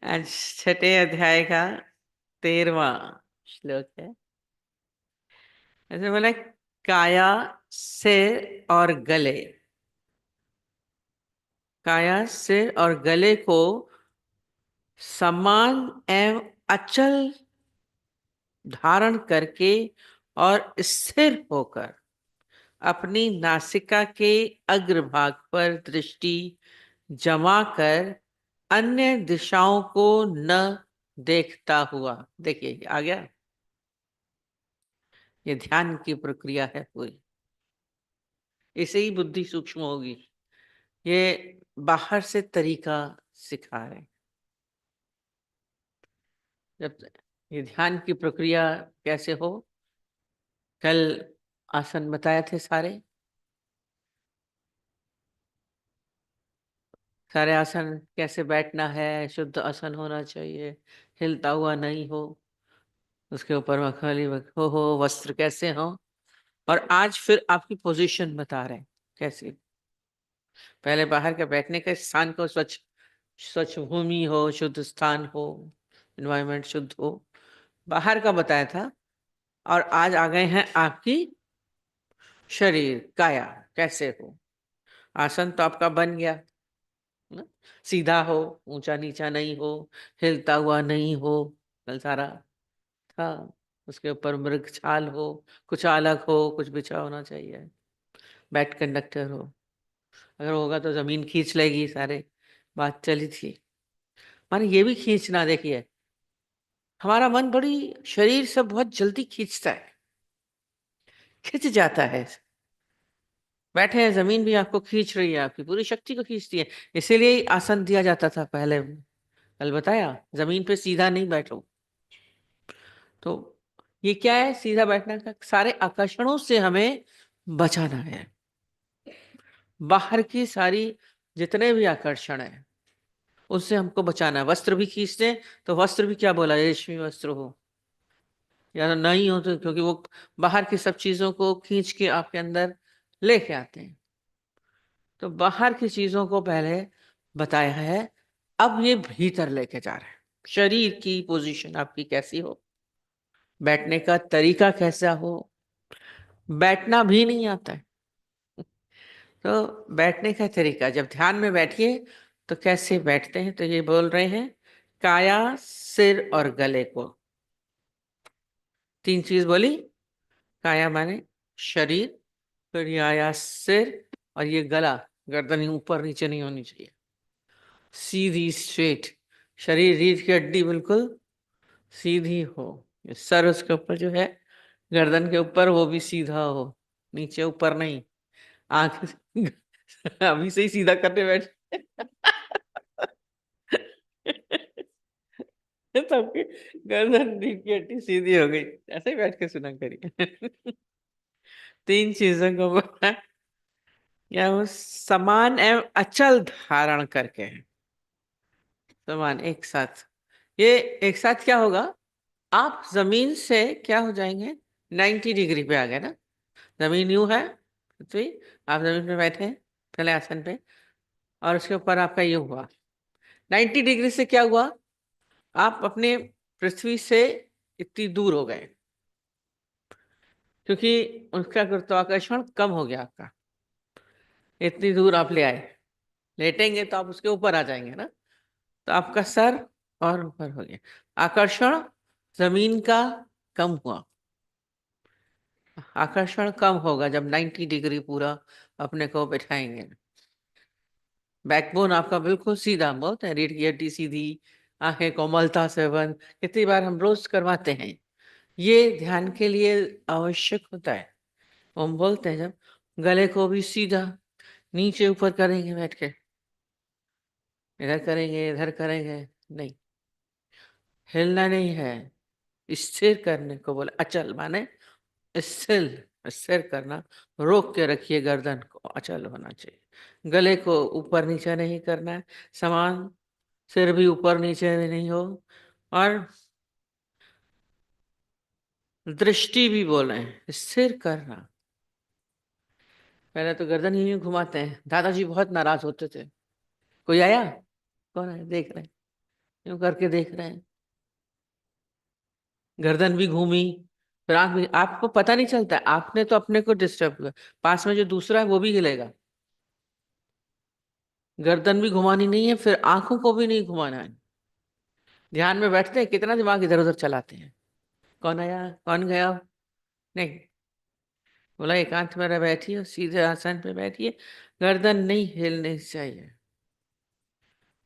आज छठे अध्याय का 13वां श्लोक है। ऐसे बोला, काया, सिर और गले। काया, सिर और गले को समान एवं अचल धारण करके और स्थिर होकर अपनी नासिका के अग्रभाग पर दृष्टि जमा कर अन्य दिशाओं को न देखता हुआ। देखिए आ गया, ये ध्यान की प्रक्रिया है पूरी। इसे ही बुद्धि सूक्ष्म होगी। ये बाहर से तरीका सिखा रहे हैं। जब ये ध्यान की प्रक्रिया कैसे हो, कल आसन बताए थे सारे। सारे आसन कैसे बैठना है, शुद्ध आसन होना चाहिए, हिलता हुआ नहीं हो, उसके ऊपर मखमली हो वस्त्र कैसे हो। और आज फिर आपकी पोजीशन बता रहे हैं कैसे। पहले बाहर के बैठने के स्थान को स्वच्छ स्वच्छ भूमि हो, शुद्ध स्थान हो, एनवायरनमेंट शुद्ध हो, बाहर का बताया था। और आज आ गए हैं आपकी शरीर काया कैसे हो। आसन तो आपका बन गया ना? सीधा हो, ऊंचा नीचा नहीं हो, हिलता हुआ नहीं हो, कल सारा था। उसके ऊपर मृग छाल हो, कुछ अलग हो, कुछ बिछा होना चाहिए। बैट कंडक्टर हो, अगर होगा तो जमीन खींच लेगी सारे। बात चली थी, माने ये भी खींचना। देखिए हमारा मन बड़ी शरीर से बहुत जल्दी खींचता है, खिंच जाता है। बैठे हैं, जमीन भी आपको खींच रही है, आपकी पूरी शक्ति को खींचती है। इसीलिए ही आसन दिया जाता था पहले। कल बताया, जमीन पे सीधा नहीं बैठो। तो ये क्या है, सीधा बैठना का सारे आकर्षणों से हमें बचाना है। बाहर की सारी जितने भी आकर्षण है उससे हमको बचाना है। वस्त्र भी खींचते हैं तो वस्त्र भी क्या बोला, रेशमी वस्त्र हो या नहीं हो, तो क्योंकि वो बाहर की सब चीजों को खींच के आपके अंदर लेके आते हैं। तो बाहर की चीजों को पहले बताया है, अब ये भीतर लेके जा रहे हैं। शरीर की पोजीशन आपकी कैसी हो, बैठने का तरीका कैसा हो। बैठना भी नहीं आता है तो बैठने का तरीका, जब ध्यान में बैठिए तो कैसे बैठते हैं। तो ये बोल रहे हैं, काया, सिर और गले को। तीन चीज बोली। काया माने शरीर, फिर ये आया सिर, और ये गला, गर्दन ऊपर नीचे नहीं होनी चाहिए, सीधी स्ट्रेट। शरीर, रीढ़ की हड्डी बिल्कुल सीधी हो। ये सर उसके ऊपर जो है, गर्दन के ऊपर, वो भी सीधा हो, नीचे ऊपर नहीं। आंख अभी से ही सीधा करने बैठ सबकी गर्दन, रीढ़ की हड्डी सीधी हो गई। ऐसे ही बैठ के सुना करिए। तीन चीजों को बोला, या वो समान एवं अचल धारण करके है। समान एक साथ, ये एक साथ क्या होगा, आप जमीन से क्या हो जाएंगे, 90 डिग्री पे आ गए ना। जमीन यूं है पृथ्वी, आप जमीन पे बैठे हैं पहले आसन पे, और उसके ऊपर आपका ये हुआ 90 डिग्री से क्या हुआ, आप अपने पृथ्वी से इतनी दूर हो गए, क्योंकि उसका गुरुत्वाकर्षण कम हो गया आपका। इतनी दूर आप ले आए, लेटेंगे तो आप उसके ऊपर आ जाएंगे ना। तो आपका सर और ऊपर हो गया, आकर्षण जमीन का कम हुआ। आकर्षण कम होगा जब 90 डिग्री पूरा अपने को बैठाएंगे। बैकबोन आपका बिल्कुल सीधा, बोलते हैं रीढ़ की हड्डी सीधी, आंखें कोमलता से बंद। कितनी बार हम रोज करवाते हैं, ये ध्यान के लिए आवश्यक होता है। हम बोलते हैं, जब गले को भी सीधा, नीचे ऊपर करेंगे बैठ के, इधर करेंगे इधर करेंगे नहीं, हिलना नहीं है। स्थिर करने को बोले, अचल माने स्थिर, स्थिर करना। रोक के रखिए, गर्दन को अचल होना चाहिए। गले को ऊपर नीचे नहीं करना है, समान। सिर भी ऊपर नीचे भी नहीं हो। और दृष्टि भी बोल रहे हैं, स्थिर करना। पहले तो गर्दन ही यूं घुमाते हैं, दादाजी बहुत नाराज होते थे। कोई आया, कौन है, देख रहे हैं, यूं करके देख रहे हैं, गर्दन भी घूमी, फिर आंख भी, आपको पता नहीं चलता, आपने तो अपने को डिस्टर्ब किया, पास में जो दूसरा है वो भी हिलेगा। गर्दन भी घुमानी नहीं है, फिर आंखों को भी नहीं घुमाना है। ध्यान में बैठते हैं, कितना दिमाग इधर उधर चलाते हैं, कौन आया कौन गया, नहीं। बोला एकांत में बैठिए, सीधे आसन पे बैठिए, गर्दन नहीं हिलनी चाहिए,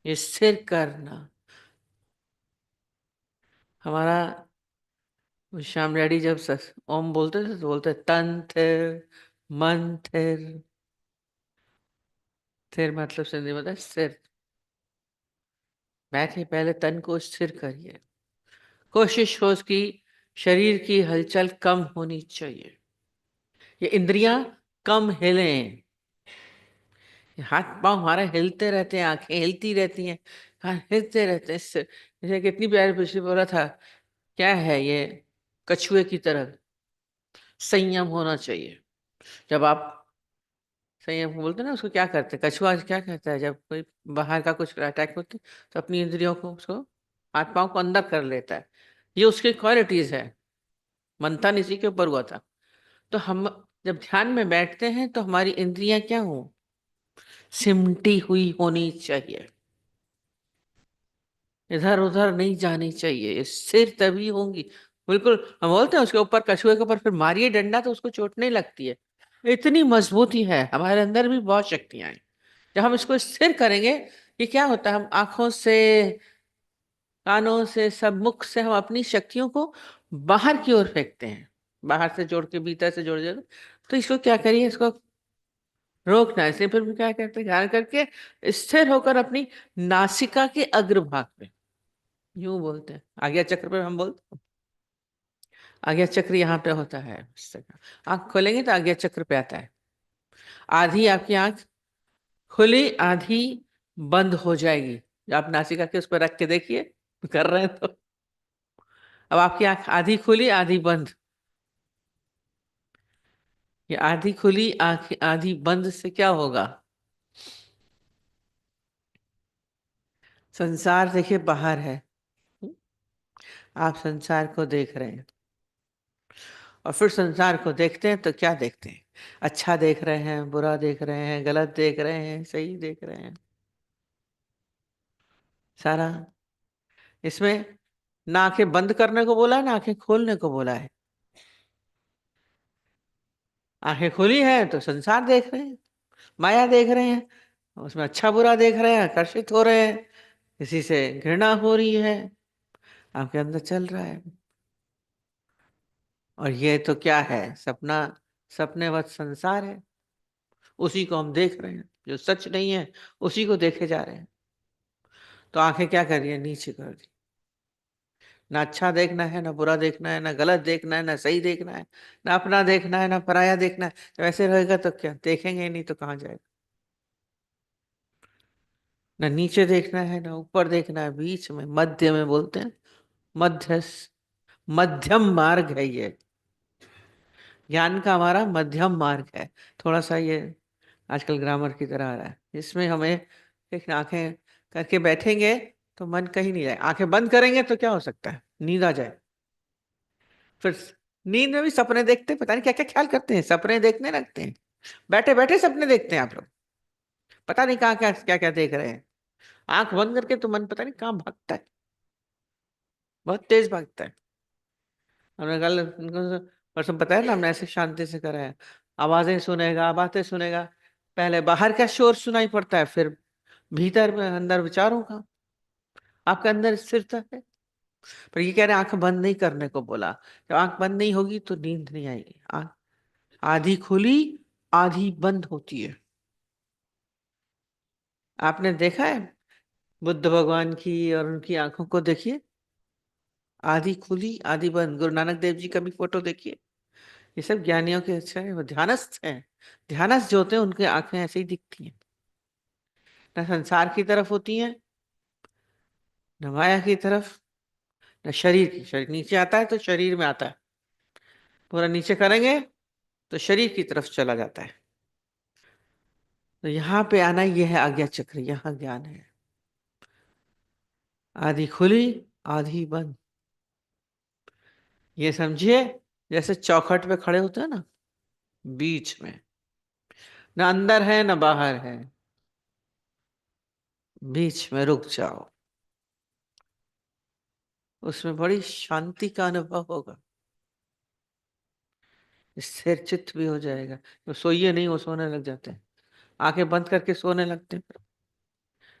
ये स्थिर करना। हमारा श्याम डैडी जब ओम बोलते थे तो बोलते तन थिर, मन थिर। थिर मतलब सिंधी मतलब स्थिर। बैठिए, पहले तन को स्थिर करिए, कोशिश हो उसकी शरीर की हलचल कम होनी चाहिए, ये इंद्रियां कम हिलें। हाथ पांव हमारे हिलते रहते हैं, आंखें हिलती रहती हैं, हाथ हिलते रहते हैं, इससे जैसे कितनी प्यारी पिछली बोला था, क्या है ये, कछुए की तरह संयम होना चाहिए। जब आप संयम बोलते हैं ना, उसको क्या करते हैं, कछुआ क्या करता है, जब कोई बाहर का कुछ अटैक होते तो अपनी इंद्रियों को, उसको हाथ पांव को अंदर कर लेता है। ये उसकी क्वालिटीज है, मंथन इसी के ऊपर हुआ था। तो हम जब ध्यान में बैठते हैं तो हमारी इंद्रियां क्या हो, सिमटी हुई होनी चाहिए, इधर उधर नहीं जानी चाहिए, ये स्थिर तभी होंगी। बिल्कुल हम बोलते हैं उसके ऊपर, कछुए के ऊपर फिर मारिए डंडा तो उसको चोट नहीं लगती है, इतनी मजबूती है। हमारे अंदर भी बहुत शक्तियां हैं, जब हम इसको स्थिर करेंगे, ये क्या होता है, हम आंखों से, कानों से, सब मुख से हम अपनी शक्तियों को बाहर की ओर फेंकते हैं, बाहर से जोड़ के भीतर से जोड़ जोड़। तो इसको क्या करिए, इसको रोकना है, इसलिए फिर भी क्या करते हैं, ध्यान करके स्थिर होकर अपनी नासिका के अग्रभाग पे, यूं बोलते हैं आज्ञा चक्र पे हम बोलते हैं। आज्ञा चक्र यहाँ पे होता है, इस तरह आंख खोलेंगे तो आज्ञा चक्र पे आता है। आधी आपकी आंख खुली, आधी बंद हो जाएगी, जब आप नासिका के उस पर रख के देखिए, कर रहे हैं तो। अब आपकी आंख आधी खुली आधी बंद, ये आधी खुली आंख आधी बंद से क्या होगा, संसार देखिए बाहर है, आप संसार को देख रहे हैं, और फिर संसार को देखते हैं तो क्या देखते हैं, अच्छा देख रहे हैं, बुरा देख रहे हैं, गलत देख रहे हैं, सही देख रहे हैं, सारा। इसमें ना आंखें बंद करने को बोला है, ना आंखें खोलने को बोला है। आंखें खुली हैं तो संसार देख रहे हैं, माया देख रहे हैं, उसमें अच्छा बुरा देख रहे हैं, आकर्षित हो रहे हैं, किसी से घृणा हो रही है, आपके अंदर चल रहा है। और ये तो क्या है, सपना, सपनेवत संसार है, उसी को हम देख रहे हैं, जो सच नहीं है उसी को देखे जा रहे हैं। तो आंखें क्या कर रही है, नीचे कर दी, ना अच्छा देखना है, ना बुरा देखना है, ना गलत देखना है, ना सही देखना है, ना अपना देखना है, ना पराया देखना है। तो ऐसे रहेगा तो क्या देखेंगे ही नहीं, तो कहाँ जाएगा। ना नीचे देखना है, ना ऊपर देखना है, बीच में मध्य में बोलते हैं, मध्य, मध्यम मार्ग है ये, ज्ञान का हमारा मध्यम मार्ग है। थोड़ा सा ये आजकल ग्रामर की तरह आ रहा है, इसमें हमें एक आंखें करके बैठेंगे तो मन कहीं नहीं जाए, आंखें बंद करेंगे तो क्या हो सकता है, नींद आ जाए। फिर नींद में भी सपने देखते हैं, पता नहीं क्या क्या ख्याल करते हैं, सपने देखने लगते हैं, बैठे बैठे सपने देखते हैं आप लोग, पता नहीं कहाँ क्या क्या क्या देख रहे हैं। आंख बंद करके तो मन पता नहीं कहाँ भागता है, बहुत तेज भागता है। हमने कल उनको परसों बताया ना, हमने ऐसे शांति से करा है, आवाजें सुनेगा, बातें सुनेगा, पहले बाहर का शोर सुनाई पड़ता है, फिर भीतर में अंदर विचारों का, आपके अंदर स्थिरता है। पर ये कह रहे हैं आंख बंद नहीं करने को बोला, जब आंख बंद नहीं होगी तो नींद नहीं आएगी। आंख आधी खुली आधी बंद होती है। आपने देखा है बुद्ध भगवान की और उनकी आंखों को देखिए, आधी खुली आधी बंद। गुरु नानक देव जी का भी फोटो देखिए, ये सब ज्ञानियों के अच्छा है, वो ध्यानस्थ हैं। ध्यानस्थ जो होते हैं उनकी आंखें ऐसे ही दिखती हैं, न संसार की तरफ होती हैं, न माया की तरफ, न शरीर की। शरीर नीचे आता है तो शरीर में आता है, पूरा नीचे करेंगे तो शरीर की तरफ चला जाता है। तो यहाँ पे आना, ये है आज्ञा चक्र, यहाँ ज्ञान है। आधी खुली आधी बंद। ये समझिए जैसे चौखट पे खड़े होते हैं ना, बीच में, ना अंदर है ना बाहर है, बीच में रुक जाओ। उसमें बड़ी शांति का अनुभव होगा, स्थिर चित्त भी हो जाएगा। तो सोइए नहीं, वो सोने लग जाते हैं, आंखें बंद करके सोने लगते हैं।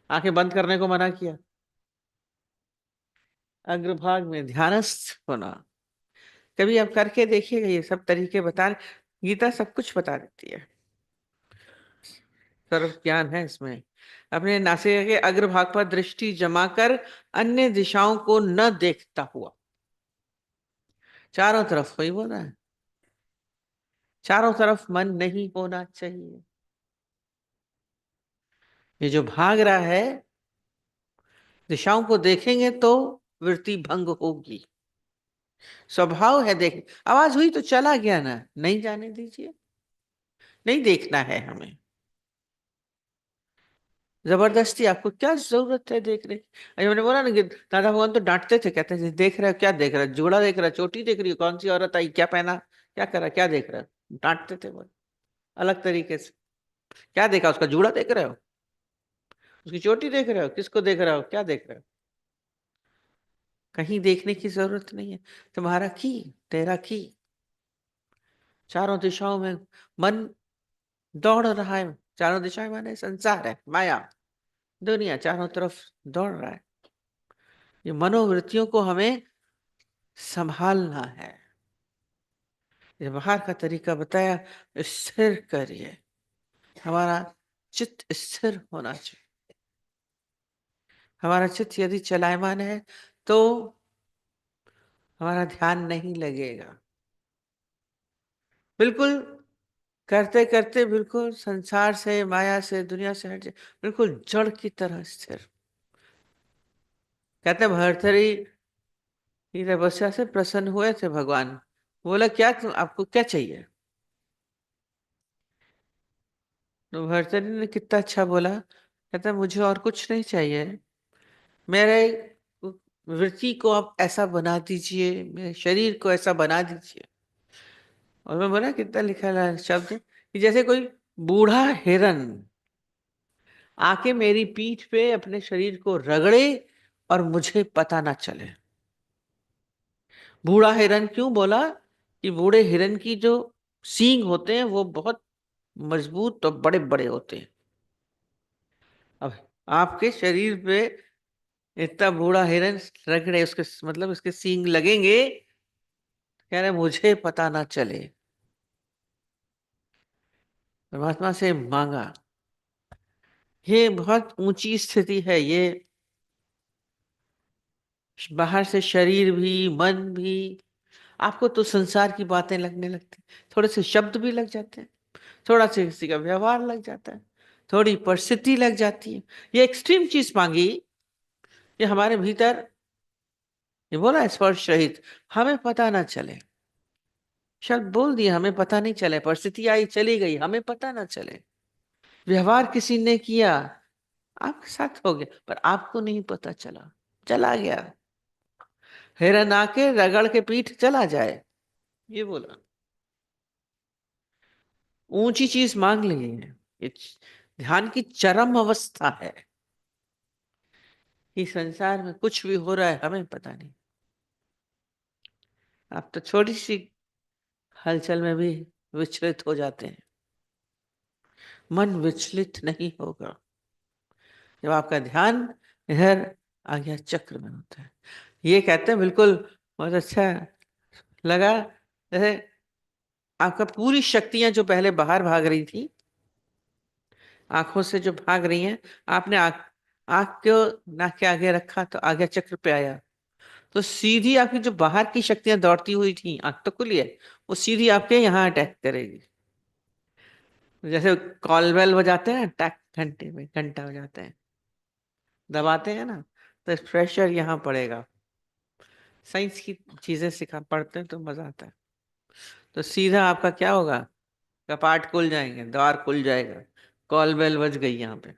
आंखें बंद करने को मना किया। अग्रभाग में ध्यानस्थ होना, कभी आप करके देखिएगा, ये सब तरीके बता, गीता सब कुछ बता देती है, सर्व ज्ञान है इसमें। अपने नासिका के अग्रभाग पर दृष्टि जमा कर अन्य दिशाओं को न देखता हुआ, चारों तरफ वही बोल रहा है, चारों तरफ मन नहीं होना चाहिए। ये जो भाग रहा है, दिशाओं को देखेंगे तो वृत्ति भंग होगी। स्वभाव है देख, आवाज हुई तो चला गया ना, नहीं जाने दीजिए, नहीं देखना है हमें। जबरदस्ती आपको क्या जरूरत है देखने की? अरे मैंने बोला ना कि दादा भगवान तो डांटते थे, कहते थे देख रहे हो क्या देख रहा है, जूड़ा देख रहा है, चोटी देख रही हो, कौन सी औरत आई, क्या पहना, क्या करा, क्या देख रहा है, डांटते थे वो अलग तरीके से। क्या देखा, उसका जूड़ा देख रहे हो, उसकी चोटी देख रहे हो, किसको देख रहे हो, क्या देख रहे हो? कहीं देखने की जरूरत नहीं है। तुम्हारा की, तेरा की, चारों दिशाओं में मन दौड़ रहा है। चारों दिशाएं माने संसार है, माया, दुनिया चारों तरफ दौड़ रहा है। ये मनोवृत्तियों को हमें संभालना है। ये बाहर का तरीका बताया, स्थिर करिए, हमारा चित्त स्थिर होना चाहिए। हमारा चित्त यदि चलायमान है तो हमारा ध्यान नहीं लगेगा। बिल्कुल करते करते बिल्कुल संसार से, माया से, दुनिया से हट जाए, बिल्कुल जड़ की तरह स्थिर। कहते हैं भर्तरी की तपस्या से प्रसन्न हुए थे भगवान। बोला क्या तुम, आपको क्या चाहिए? तो भर्तरी ने कितना अच्छा बोला, कहता मुझे और कुछ नहीं चाहिए, मेरे वृत्ति को आप ऐसा बना दीजिए, मेरे शरीर को ऐसा बना दीजिए। और मैं बोला कितना लिखा है शब्द कि जैसे कोई बूढ़ा हिरन आके मेरी पीठ पे अपने शरीर को रगड़े और मुझे पता ना चले। बूढ़ा हिरन क्यों बोला? कि बूढ़े हिरन की जो सींग होते हैं वो बहुत मजबूत और बड़े बड़े होते हैं। अब आपके शरीर पे इतना बूढ़ा हिरन रगड़े, उसके मतलब उसके सींग लगेंगे, कह रहे मुझे पता ना चले। परमात्मा से मांगा, ये बहुत ऊंची स्थिति है ये। बाहर से शरीर भी, मन भी, आपको तो संसार की बातें लगने लगती, थोड़े से शब्द भी लग जाते हैं, थोड़ा सा किसी का व्यवहार लग जाता है, थोड़ी परिस्थिति लग जाती है। ये एक्सट्रीम चीज मांगी, ये हमारे भीतर, ये बोला स्पर्श रहित, हमें पता ना चले। शब्द बोल दिए, हमें पता नहीं चले, परिस्थिति आई चली गई, हमें पता ना चले। व्यवहार किसी ने किया, आपके साथ हो गया, पर आपको नहीं पता चला, चला गया। हिरन आके रगड़ के पीठ चला जाए, ये बोला। ऊंची चीज मांग ली है, ये ध्यान की चरम अवस्था है कि संसार में कुछ भी हो रहा है हमें पता नहीं। आप तो छोटी सी हलचल में भी विचलित हो जाते हैं। मन विचलित नहीं होगा जब आपका ध्यान इधर आज्ञा चक्र में होता है। ये कहते हैं बिल्कुल, बहुत अच्छा लगा। जैसे आपका पूरी शक्तियां जो पहले बाहर भाग रही थी, आंखों से जो भाग रही हैं, आपने आंख आंख को नाक के आगे रखा तो आज्ञा चक्र पे आया, तो सीधी आपकी जो बाहर की शक्तियां दौड़ती हुई थी, आंख तो खुली है, वो सीधी आपके यहाँ अटैक करेगी। जैसे कॉल बेल बजाते हैं, टैक, घंटे में घंटा बजाते हैं, दबाते हैं ना, तो प्रेशर यहाँ पड़ेगा। साइंस की चीजें सिखा पढ़ते हैं तो मजा आता है। तो सीधा आपका क्या होगा, कपाट खुल जाएंगे, द्वार खुल जाएगा, कॉल बेल बज गई यहाँ पे।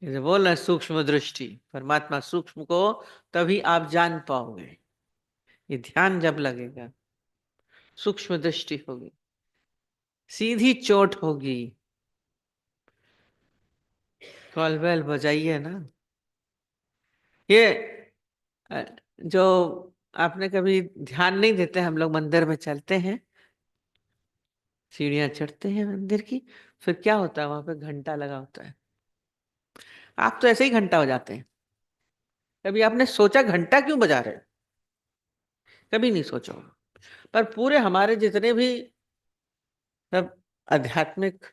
जैसे बोल रहे हैं सूक्ष्म दृष्टि, परमात्मा सूक्ष्म को तभी आप जान पाओगे। ये ध्यान जब लगेगा, सूक्ष्म दृष्टि होगी, सीधी चोट होगी। कॉल बेल बजाइए ना। ये अ, जो आपने कभी ध्यान नहीं देते, हम लोग मंदिर में चलते हैं, सीढ़ियां चढ़ते हैं मंदिर की, फिर क्या होता है वहां पे घंटा लगा होता है। आप तो ऐसे ही घंटा हो जाते हैं। कभी आपने सोचा घंटा क्यों बजा रहे हो? कभी नहीं सोचा होगा। पर पूरे हमारे जितने भी सब आध्यात्मिक,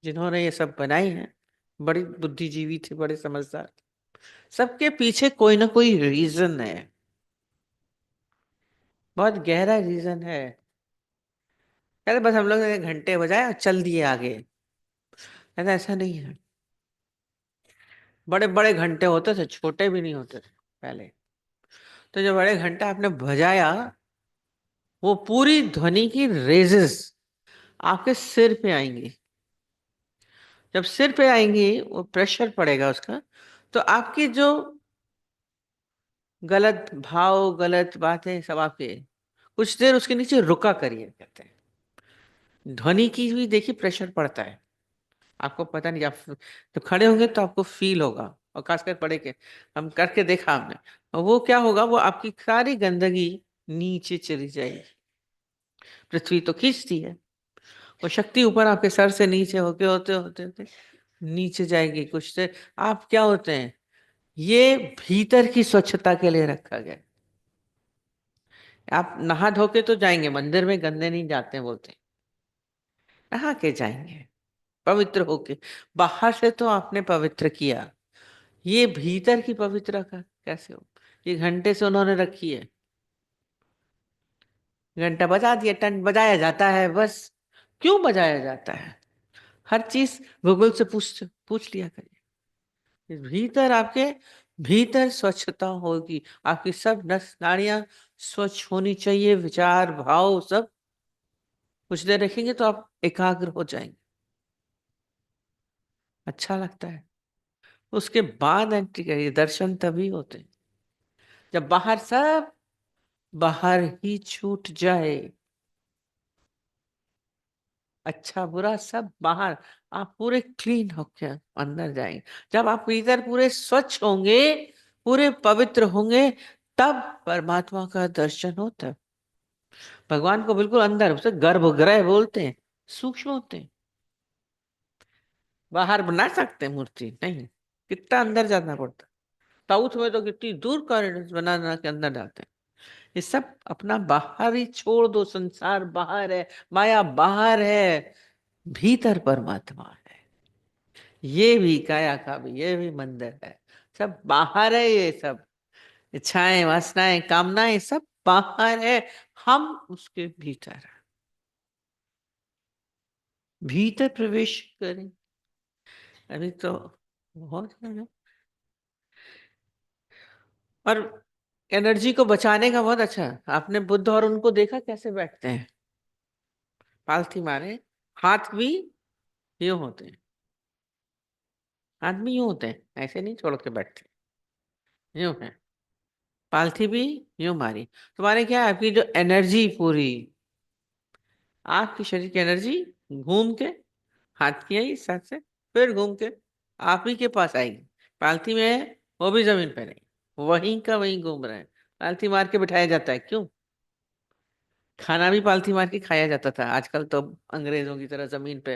जिन्होंने ये सब बनाई है, बड़ी बुद्धिजीवी थे, बड़े समझदार, सबके पीछे कोई ना कोई रीजन है, बहुत गहरा रीजन है। कहते बस हम लोग ने घंटे बजाए और चल दिए आगे। कहते ऐसा नहीं है। बड़े बड़े घंटे होते थे, छोटे भी नहीं होते थे पहले। तो जो बड़े घंटे आपने बजाया, वो पूरी ध्वनि की रेजेस आपके सिर पे आएंगी। जब सिर पे आएंगी, वो प्रेशर पड़ेगा उसका, तो आपकी जो गलत भाव, गलत बातें सब आपके कुछ देर उसके नीचे रुका करिए, कहते हैं। ध्वनि की भी देखिए प्रेशर पड़ता है, आपको पता नहीं। आप तो खड़े होंगे तो आपको फील होगा, और खासकर पड़े के हम करके देखा हमने। और वो क्या होगा, वो आपकी सारी गंदगी नीचे चली जाएगी। पृथ्वी तो खींचती है, वो शक्ति ऊपर आपके सर से नीचे होते होते होते होते नीचे जाएगी कुछ से। आप क्या होते हैं, ये भीतर की स्वच्छता के लिए रखा गया है। आप नहा धो के तो जाएंगे मंदिर में, गंदे नहीं जाते हैं बोलते हैं। नहा के जाएंगे पवित्र होके। बाहर से तो आपने पवित्र किया, ये भीतर की पवित्रता का कैसे हो? ये घंटे से उन्होंने रखी है। घंटा बजा दिया, टन बजाया जाता है बस। क्यों बजाया जाता है? हर चीज गूगल से पूछ पूछ लिया करिए। भीतर आपके भीतर स्वच्छता होगी, आपकी सब नस नाड़ियां स्वच्छ होनी चाहिए, विचार भाव सब। कुछ देर रखेंगे तो आप एकाग्र हो जाएंगे, अच्छा लगता है। उसके बाद एंट्री करिए, दर्शन तभी होते हैं जब बाहर सब बाहर ही छूट जाए। अच्छा बुरा सब बाहर, आप पूरे क्लीन होके अंदर जाएंगे। जब आप भीतर पूरे स्वच्छ होंगे, पूरे पवित्र होंगे, तब परमात्मा का दर्शन होता है। भगवान को बिल्कुल अंदर, उसे गर्भगृह बोलते हैं, सूक्ष्म होते हैं। बाहर बना सकते हैं मूर्ति नहीं, कितना अंदर जाना पड़ता। साउथ में तो कितनी दूर कॉरिडोर बना बना के अंदर जाते हैं। ये सब अपना बाहर ही छोड़ दो, संसार बाहर है, माया बाहर है, भीतर परमात्मा है। ये भी काया का भी, ये भी मंदिर है, सब बाहर है। ये सब इच्छाएं, वासनाएं, कामनाएं सब बाहर है, हम उसके भीतर हैं। भीतर प्रवेश करें। अभी तो बहुत है ना। और एनर्जी को बचाने का बहुत अच्छा है। आपने बुद्ध और उनको देखा कैसे बैठते हैं, पालथी मारे, हाथ भी यूं होते हैं। हाथ भी यूं होते हैं, ऐसे नहीं छोड़ के बैठते, यूं है। पालथी भी यूं मारी, तुम्हारे क्या है, आपकी जो एनर्जी पूरी, आपकी शरीर की एनर्जी घूम के हाथ की आई साथ से, फिर घूम के आप ही के पास आएगी। पालथी में है, वो भी जमीन पे नहीं, वहीं का वहीं घूम रहा है। पालथी मार के बिठाया जाता है, क्यों? खाना भी पालथी मार के खाया जाता था, आजकल तो अंग्रेजों की तरह जमीन पे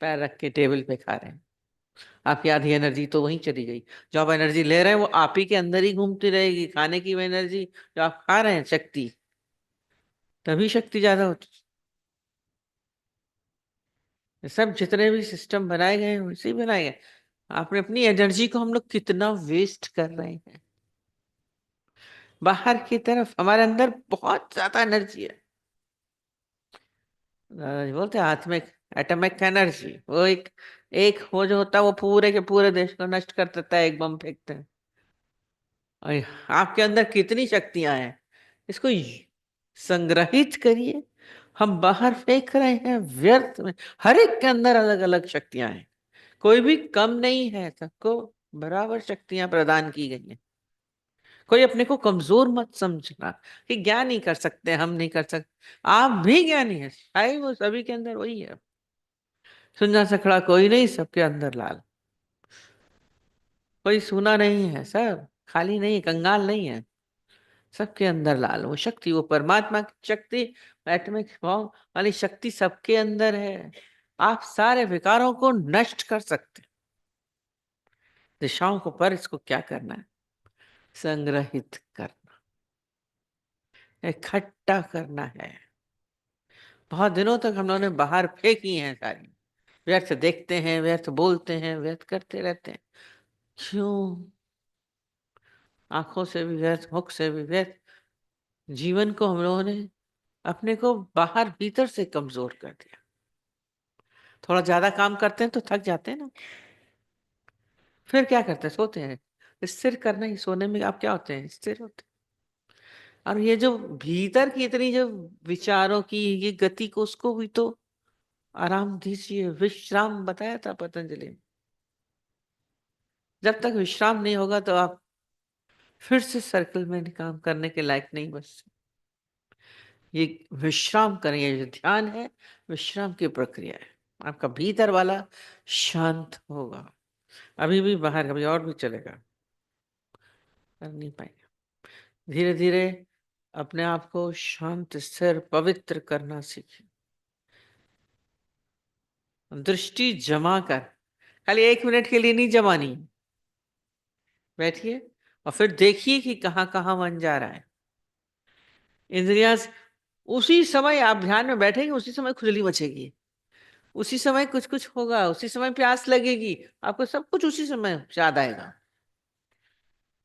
पैर रख के टेबल पे खा रहे हैं। आपकी आधी एनर्जी तो वहीं चली गई। जो आप एनर्जी ले रहे हैं वो आप ही के अंदर ही घूमती रहेगी, खाने की वो एनर्जी जो आप खा रहे हैं, शक्ति, तभी शक्ति ज्यादा होती है। सब जितने भी सिस्टम बनाए गए हैं वैसे ही बनाए गए। आपने अपनी एनर्जी को, हम लोग कितना वेस्ट कर रहे हैं बाहर की तरफ। हमारे अंदर बहुत ज्यादा एनर्जी है। दादाजी बोलते हैं हाथ में एटॉमिक एनर्जी, वो एक एक हो जो होता है, वो पूरे के पूरे देश को नष्ट कर देता है, एक बम फेंकते हैं। और आपके अंदर कितनी शक्तियां हैं, इसको संग्रहित करिए। हम बाहर फेंक रहे हैं व्यर्थ में। हर एक के अंदर अलग अलग शक्तियां हैं, कोई भी कम नहीं है सबको। बराबर शक्तियां प्रदान की गई हैं। कोई अपने को कमजोर मत समझना कि ज्ञान नहीं कर सकते, हम नहीं कर सकते। आप भी ज्ञानी है, शायद वो सभी के अंदर वही है। सुनना सखड़ा कोई नहीं, सबके अंदर लाल। कोई सूना नहीं है, सब खाली नहीं, कंगाल नहीं है, सबके अंदर लाल। वो शक्ति, वो परमात्मा की शक्ति, एटॉमिक बॉम्ब वाली शक्ति सबके अंदर है। आप सारे विकारों को नष्ट कर सकते हैं। दिशाओं को पर इसको क्या करना है? संग्रहित करना, इकट्ठा करना है। बहुत दिनों तक हम लोगों ने बाहर फेंकी हैं सारी, व्यर्थ देखते हैं, व्यर्थ बोलते हैं, व्यर्थ करते रहते हैं। क्यों? आंखों से भी व्यर्थ, मुख से भी व्यर्थ। जीवन को हम लोगों ने अपने को बाहर भीतर से कमजोर कर दिया। थोड़ा ज्यादा काम करते हैं तो थक जाते हैं ना, फिर क्या करते हैं? सोते हैं। स्थिर करना ही, सोने में आप क्या होते हैं? स्थिर होते हैं। और ये जो भीतर की इतनी जो विचारों की ये गति को, उसको भी तो आराम दीजिए, विश्राम बताया था पतंजलि ने। जब तक विश्राम नहीं होगा तो आप फिर से सर्कल में काम करने के लायक नहीं बच सकते। ये विश्राम करें, ये जो ध्यान है विश्राम की प्रक्रिया है। आपका भीतर वाला शांत होगा। अभी भी बाहर, कभी और भी चलेगा, कर नहीं पाएंगे। धीरे धीरे अपने आप को शांत, स्थिर, पवित्र करना सीखें। दृष्टि जमा कर, खाली 1 मिनट के लिए नहीं जमानी। बैठिए और फिर देखिए कि कहाँ कहाँ मन जा रहा है। इंद्रियां, उसी समय आप ध्यान में बैठेंगे, उसी समय खुजली मचेगी, उसी समय कुछ कुछ होगा, उसी समय प्यास लगेगी, आपको सब कुछ उसी समय याद आएगा।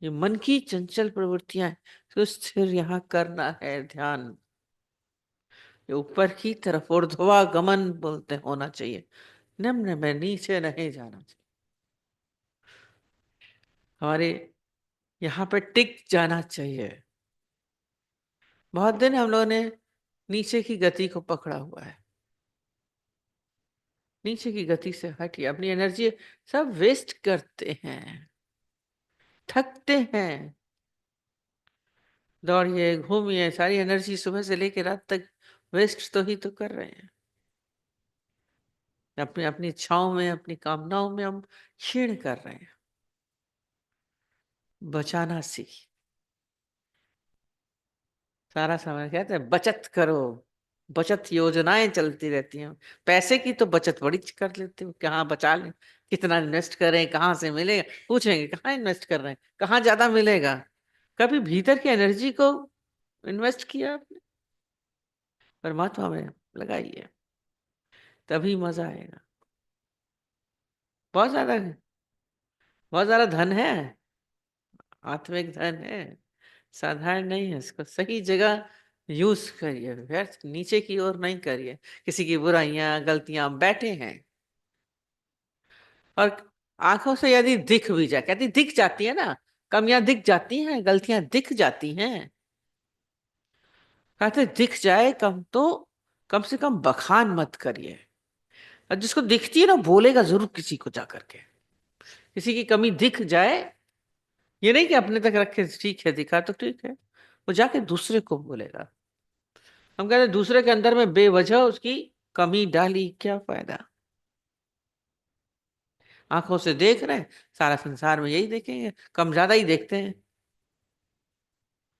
ये मन की चंचल प्रवृत्तियां हैं, तो स्थिर यहाँ करना है ध्यान। ये ऊपर की तरफ ऊर्ध्वागमन बोलते होना चाहिए, निम्न में नीचे नहीं जाना चाहिए। हमारे यहाँ पे टिक जाना चाहिए। बहुत दिन हम लोगों ने नीचे की गति को पकड़ा हुआ है। नीचे की गति से हटिए, अपनी एनर्जी सब वेस्ट करते हैं, थकते हैं। दौड़िए, घूमिए, सारी एनर्जी सुबह से लेकर रात तक वेस्ट तो ही तो कर रहे हैं। अपनी अपनी इच्छाओं में, अपनी कामनाओं में हम क्षीण कर रहे हैं। बचाना सीख। सारा समय कहते हैं बचत करो, बचत योजनाएं चलती रहती हैं। पैसे की तो बचत बड़ी कर लेते हो, कहाँ बचा लें, कितना इन्वेस्ट करें, कहाँ से मिलेगा, पूछेंगे कहाँ इन्वेस्ट कर रहे हैं, कहाँ ज्यादा मिलेगा। कभी भीतर की एनर्जी को इन्वेस्ट किया आपने? परमात्मा में लगाइए, तभी मजा आएगा। बहुत ज्यादा, बहुत ज्यादा धन है, आत्मिक धन है, साधारण नहीं है। इसको सही जगह यूज करिए, व्यर्थ नीचे की ओर नहीं करिए। किसी की बुराइयां, गलतियां बैठे हैं, और आंखों से यदि दिख भी जाए, कहती दिख जाती है ना, कमियां दिख जाती हैं, गलतियां दिख जाती हैं। कहते दिख जाए कम से कम बखान मत करिए। और जिसको दिखती है ना, बोलेगा जरूर किसी को जा करके। किसी की कमी दिख जाए, ये नहीं कि अपने तक रखे, ठीक है दिखा तो ठीक है, वो जाके दूसरे को बोलेगा। हम कहते हैं दूसरे के अंदर में बेवजह उसकी कमी डाली, क्या फायदा? आंखों से देख रहे हैं, सारा संसार में यही देखेंगे, कम ज्यादा ही देखते हैं।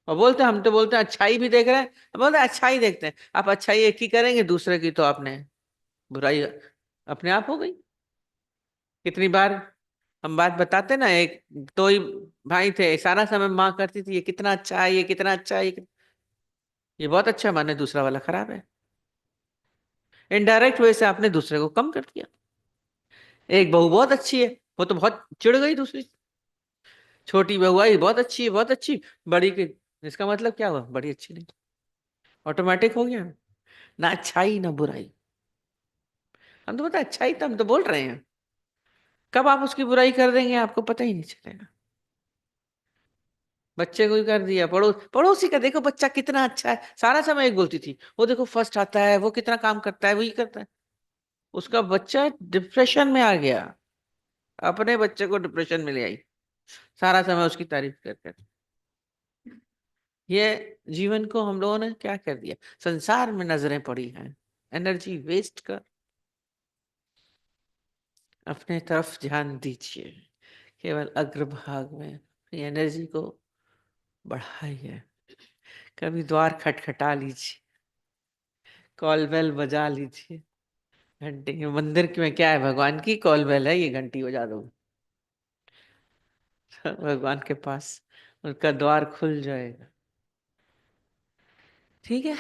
और बोलते हैं, हम तो बोलते हैं अच्छाई भी देख रहे हैं, हम बोलते हैं अच्छाई देखते हैं। आप अच्छाई एक ही करेंगे, दूसरे की तो आपने बुराई अपने आप हो गई। कितनी बार हम बात बताते ना, एक तो ही भाई थे, सारा समय माँ करती थी ये कितना अच्छा है, ये कितना अच्छा है, ये बहुत अच्छा, माने दूसरा वाला खराब है। इनडायरेक्ट वे से आपने दूसरे को कम कर दिया। एक बहू बहुत अच्छी है, वो तो बहुत चिढ़ गई दूसरी। छोटी बहू आई, बहुत अच्छी है, बहुत अच्छी। बड़ी की, इसका मतलब क्या हुआ? बड़ी अच्छी नहीं, ऑटोमेटिक हो गया ना, अच्छाई ना बुराई। हम तो पता अच्छाई तो हम तो बोल रहे हैं, कब आप उसकी बुराई कर देंगे आपको पता ही नहीं चलेगा। बच्चे को ही कर दिया, पड़ोसी का देखो बच्चा कितना अच्छा है, सारा समय एक बोलती थी, वो देखो फर्स्ट आता है, वो कितना काम करता है, वही करता है। उसका बच्चा डिप्रेशन में आ गया। अपने बच्चे को डिप्रेशन में ले आई, सारा समय उसकी तारीफ कर कर। ये जीवन को हम लोगों ने क्या कर दिया, संसार में नजरें पड़ी हैं, एनर्जी वेस्ट कर, अपने तरफ ध्यान दीजिए, केवल अग्रभाग में अपनी एनर्जी को बढ़ाइए। कभी द्वार खटखटा लीजिए, कॉल बेल बजा लीजिए, घंटे मंदिर में क्या है, भगवान की कॉल बेल है, ये घंटी बजा दो भगवान के पास उनका द्वार खुल जाएगा। ठीक है,